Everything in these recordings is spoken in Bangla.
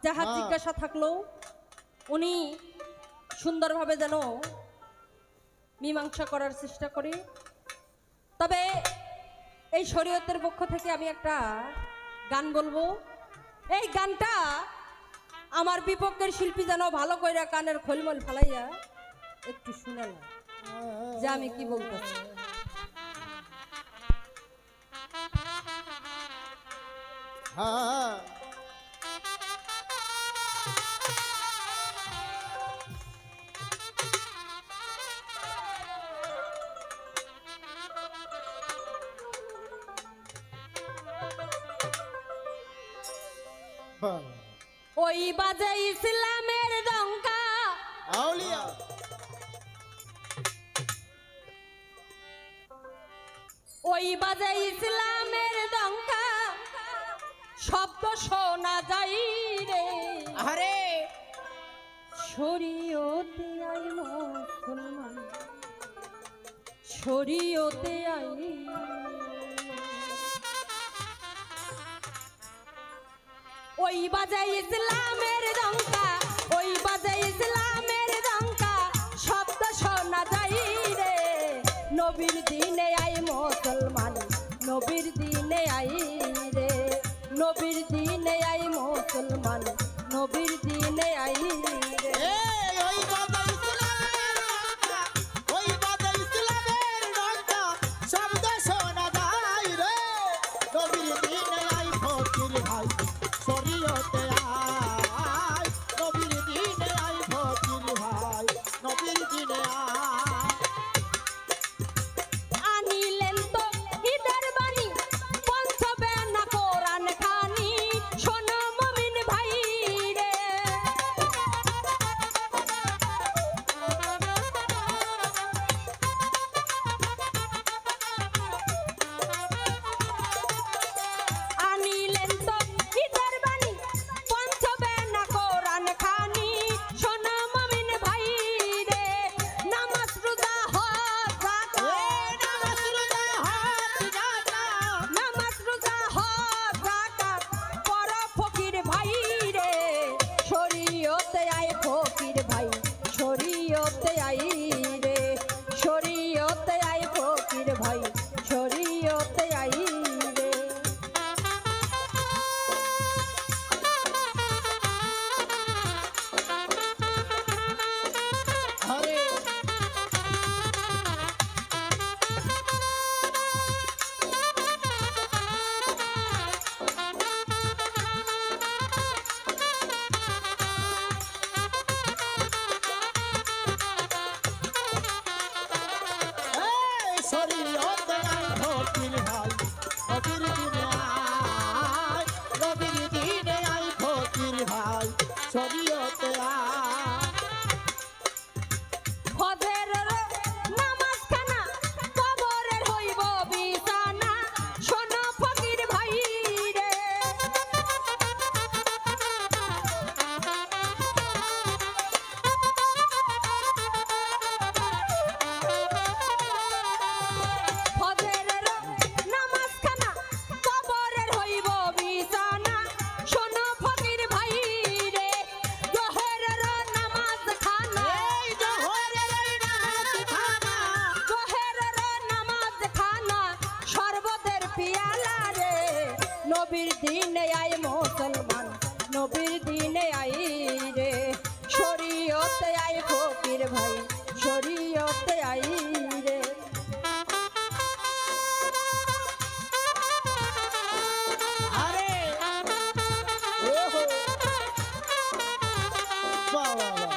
যাহা জিজ্ঞাসা থাকলো উনি সুন্দরভাবে যেন মীমাংসা করার চেষ্টা করি। তবে এই শরীয়তের পক্ষ থেকে আমি একটা গান বলবো। এই গানটা আমার বিপক্ষের শিল্পী যেন ভালো কইরা কানের খোলমল ফেলাইয়া একটু শুনাল যে আমি কি বলতেছি। ওই বাজে ইসলামের ডঙ্কা আউলিয়া ওই বাজে ইসলামের ডঙ্কা শব্দ শোনা যায় রে। আরে শরীয়তে আই মুসলমান শরীয়তে আই ওই বাজে ইসলামের ডঙ্কা ওই বাজে ইসলামের ডঙ্কা শব্দ শোনা যায় রে। নবীর দিনে আই মুসলমান নবীর দিনে আই রে। নবীর দিনে আই মুসলমান নবীর দিনে আই রে। ওই বাবা ইসলামের রঙ্কা ওই বাবা ইসলামের রঙ্কা শব্দ শোনা যায় রে। নবীর দিনে আই ফকির ভাই শরীয়তে আয়। নবীর দিনে আই ফকির ভাই নবীর দিনে আয়। আনিলেন তো ঈদের বাণী পঞ্চবেনা কোরআন খানি শোনো মুমিন ভাই রে। আনিলেন তো ঈদের বাণী পঞ্চবেনা কোরআন খানি শোনো মুমিন ভাই রে। নামাজ রোজা হজ যাকাত নামাজ রোজা হজ যাকাত নামাজ রোজা হজ যাকাত পর ফকির ভাই রে। শরীয়তে আই ফকির ভাই শরীয়তে আই রে। শরীয়তে আই ফকির ভাই শরীয়তে আই রে। আরে শরীয়তে আই ফকির ভাই নবীর দিনে আয়। নবীর দিনে আই ফকির ভাই শরীয়তে আয়। ফজরের নামাজ খানা কবরের হইব বিছানা শোনো ফকির ভাই রে। ফজরের নামাজ খানা কবরের হইব বিছানা শোনো ফকির ভাই রে। জোহরের নামাজ খানা এই জোহরের নামাজ খানা জোহরের নামাজ খানা শরবতের পিয়ালা রে। নবীর দিনে আই মুসলমান নবীর দিনে আই রে। শরীয়তে আই ফকির ভাই শরীয়তে আই রে। আরে ওহো বাহ বাহ বাহ।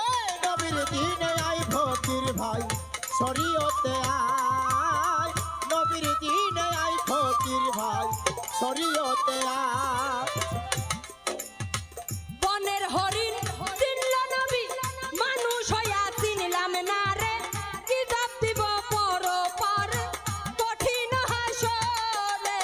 এই নবীর দিনে আই ফকির ভাই শরীয়তে আয়। নবীর দিনে আই ফকির ভাই শরীয়তে আয়। বনের হরিণ চিনল নবী মানুষ হইয়া চিনলাম না রে। কি জাত দিব পর পর কঠিন হাসরে।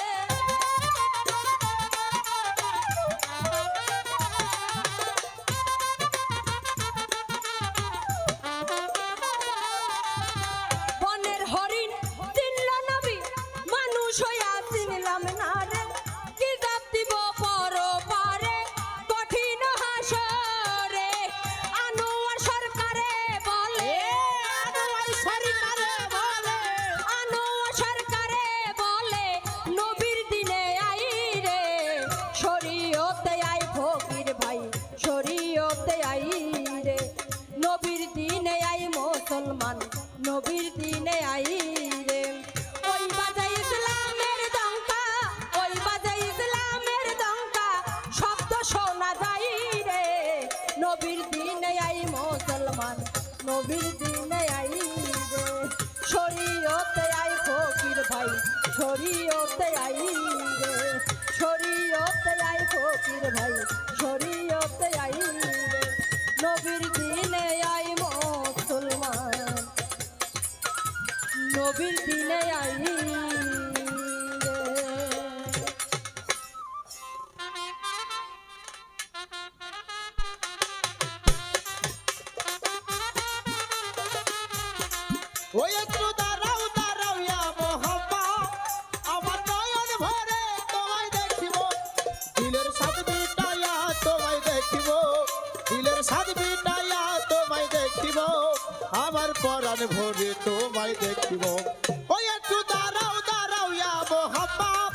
নবীর দিনে আই মুসলমান, নবীর দিনে আই রে, শরীয়তে আই ফকির ভাই, শরীয়তে আই রে, শরীয়তে আই ফকির ভাই, শরীয়তে আই রে, নবীর দিনে আই মুসলমান, নবীর দিনে আই রে। ওই একটু দাঁড়াও দাঁড়াও ইয়া মোহাম্মদ, আমার নয়ন ভরে তোমায় দেখিব, দিলের সাথ বিটাইয়া তোমায় দেখিব, দিলের সাথ বিটাইয়া তোমায় দেখিব, আমার পরাণ ভরে তোমায় দেখিব। ওই একটু দাঁড়াও দাঁড়াও ইয়া মোহাম্মদ,